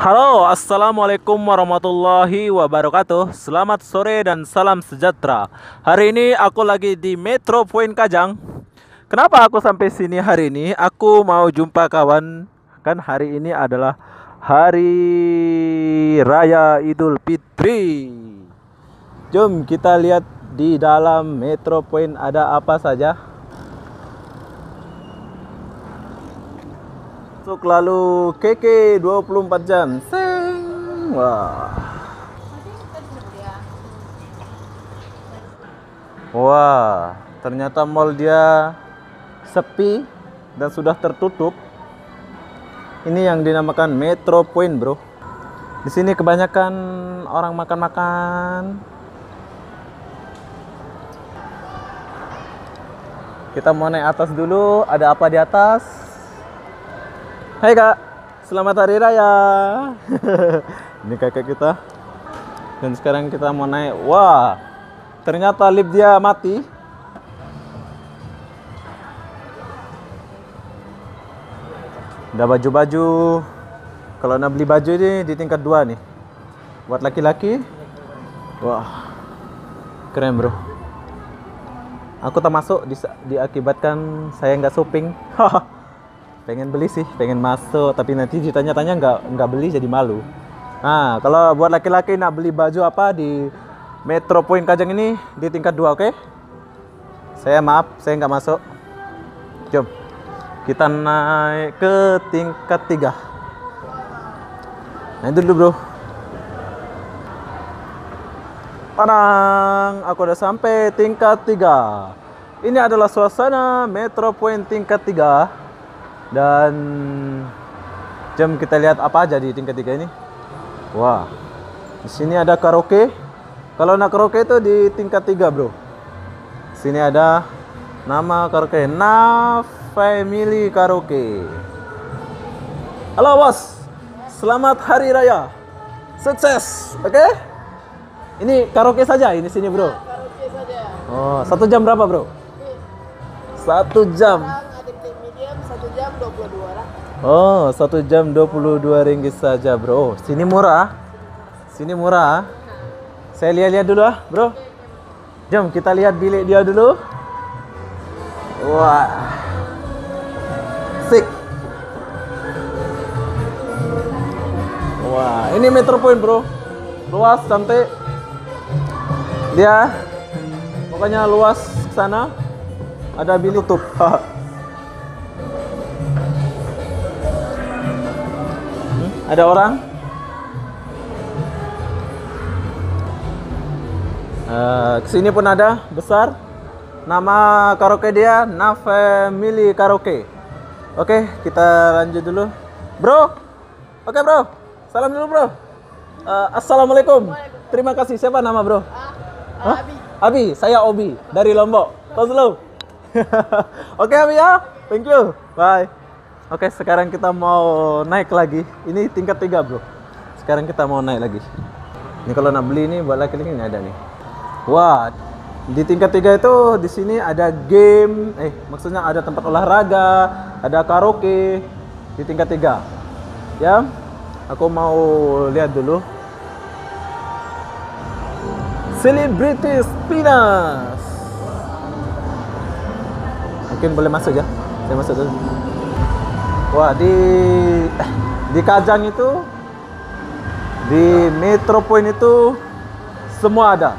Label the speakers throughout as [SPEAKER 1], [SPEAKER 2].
[SPEAKER 1] Halo, assalamualaikum warahmatullahi wabarakatuh. Selamat sore dan salam sejahtera. Hari ini aku lagi di Metro Point Kajang. Kenapa aku sampai sini hari ini? Aku mau jumpa kawan. Kan hari ini adalah Hari Raya Idul Fitri. Jom kita lihat di dalam Metro Point ada apa saja. Masuk lalu KK 24 jam. Seng. Wah. Wah, ternyata mall dia sepi dan sudah tertutup. Ini yang dinamakan Metro Point, bro. Di sini kebanyakan orang makan-makan. Kita mau naik atas dulu. Ada apa di atas? Hai kak, selamat hari raya. Ini kakak kita. Dan sekarang kita mau naik. Wah, ternyata lift dia mati. Ada baju-baju. Kalau nak beli baju ini di tingkat 2 nih. Buat laki-laki. Wah, keren bro. Aku tak masuk diakibatkan saya nggak shopping. Pengen beli sih, pengen masuk, tapi nanti ditanya-tanya nggak beli jadi malu. Nah, kalau buat laki-laki nak beli baju apa di Metro Point Kajang ini di tingkat 2, oke? Saya nggak masuk. Jom, kita naik ke tingkat 3. Nah, itu dulu bro. Padang, aku udah sampai tingkat 3. Ini adalah suasana Metro Point tingkat 3. Dan jom kita lihat apa aja di tingkat 3 ini. Wah, di sini ada karaoke. Kalau nak karaoke itu di tingkat 3 bro. Sini ada nama karaoke, Na Family Karaoke. Halo bos, selamat hari raya, sukses, oke? Ini karaoke saja, ini sini bro.
[SPEAKER 2] Karaoke saja.
[SPEAKER 1] Oh, 1 jam berapa bro? 1 jam.
[SPEAKER 2] Medium 1 jam 22 lah.
[SPEAKER 1] Oh, 1 jam 22 ringgit saja bro. Sini murah. Sini murah. Saya lihat-lihat dulu ah bro. Jom kita lihat bilik dia dulu. Wah, sik. Wah, ini Metro Point bro. Luas, cantik. Dia pokoknya luas ke sana. Ada bilik tutup. Ada orang? Kesini pun ada, besar. Nama karaoke dia Na Family Karaoke. Oke, kita lanjut dulu. Bro, oke bro. Salam dulu bro. Assalamualaikum. Terima kasih. Siapa nama bro?
[SPEAKER 2] Abi.
[SPEAKER 1] Abi, saya Obi dari Lombok. Tos dulu. Oke Abi ya. Thank you. Bye. Oke, sekarang kita mau naik lagi. Ini tingkat 3 bro. Sekarang kita mau naik lagi. Ini kalau nak beli nih buat laki-laki ini ada nih. Wah, di tingkat 3 itu di sini ada game. Maksudnya ada tempat olahraga, ada karaoke di tingkat 3. Ya, aku mau lihat dulu. Celebrity Spinners. Mungkin boleh masuk ya. Saya masuk dulu. Wah, di Kajang itu, di Metro Point itu semua ada.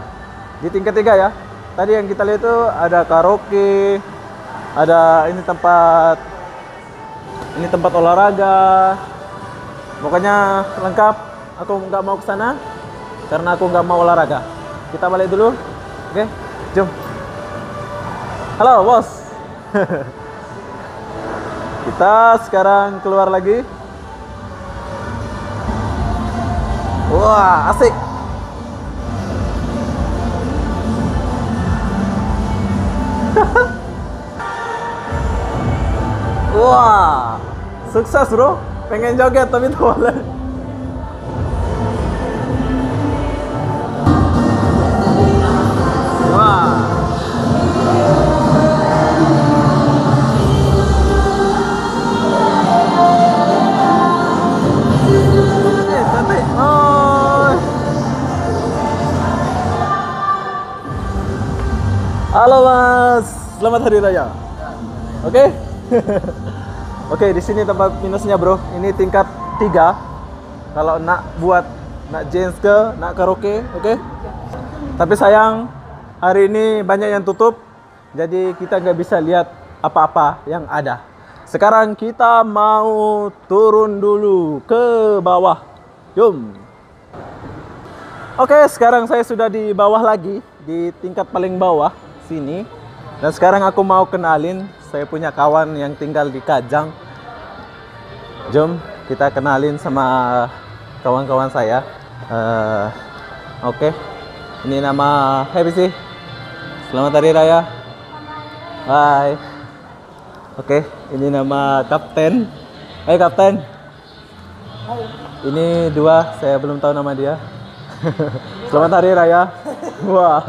[SPEAKER 1] Di tingkat 3 ya. Tadi yang kita lihat itu ada karaoke, ada ini tempat olahraga. Pokoknya lengkap. Aku nggak mau ke sana karena aku nggak mau olahraga. Kita balik dulu. Oke, jom. Halo, bos. Kita sekarang keluar lagi. Wah, asik. Wah, sukses bro. Pengen joget tapi tak boleh. Wah. Halo Mas, selamat hari raya. Oke. Oke, di sini tempat minusnya bro. Ini tingkat 3. Kalau nak dance ke, nak karaoke, oke. Tapi sayang hari ini banyak yang tutup, jadi kita nggak bisa lihat apa-apa yang ada. Sekarang kita mau turun dulu ke bawah. Jom. Oke, sekarang saya sudah di bawah lagi, di tingkat paling bawah sini. Dan sekarang aku mau kenalin, saya punya kawan yang tinggal di Kajang. Jom kita kenalin sama kawan-kawan saya. Oke, ini nama Happy sih. Selamat Hari Raya. Bye. Oke, ini nama Kapten. Hai Kapten. Ini dua, saya belum tahu nama dia. Selamat Hari Raya. Wah,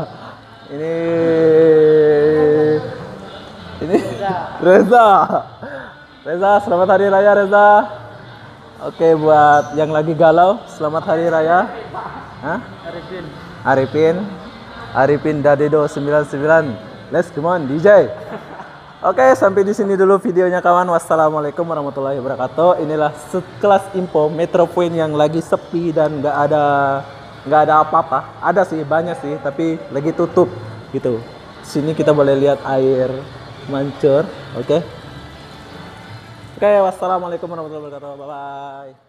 [SPEAKER 1] ini Reza. Reza, selamat Hari Raya Reza. Oke, buat yang lagi galau, selamat Hari Raya. Hah? Arifin Dadedo 99. Let's come on DJ. Oke, sampai di sini dulu videonya kawan. Wassalamualaikum warahmatullahi wabarakatuh. Inilah sekelas info Metro Point yang lagi sepi dan nggak ada apa-apa. Ada sih, banyak sih, tapi lagi tutup gitu. Sini kita boleh lihat air mancur. Oke. Oke, wassalamualaikum warahmatullahi wabarakatuh. Bye bye.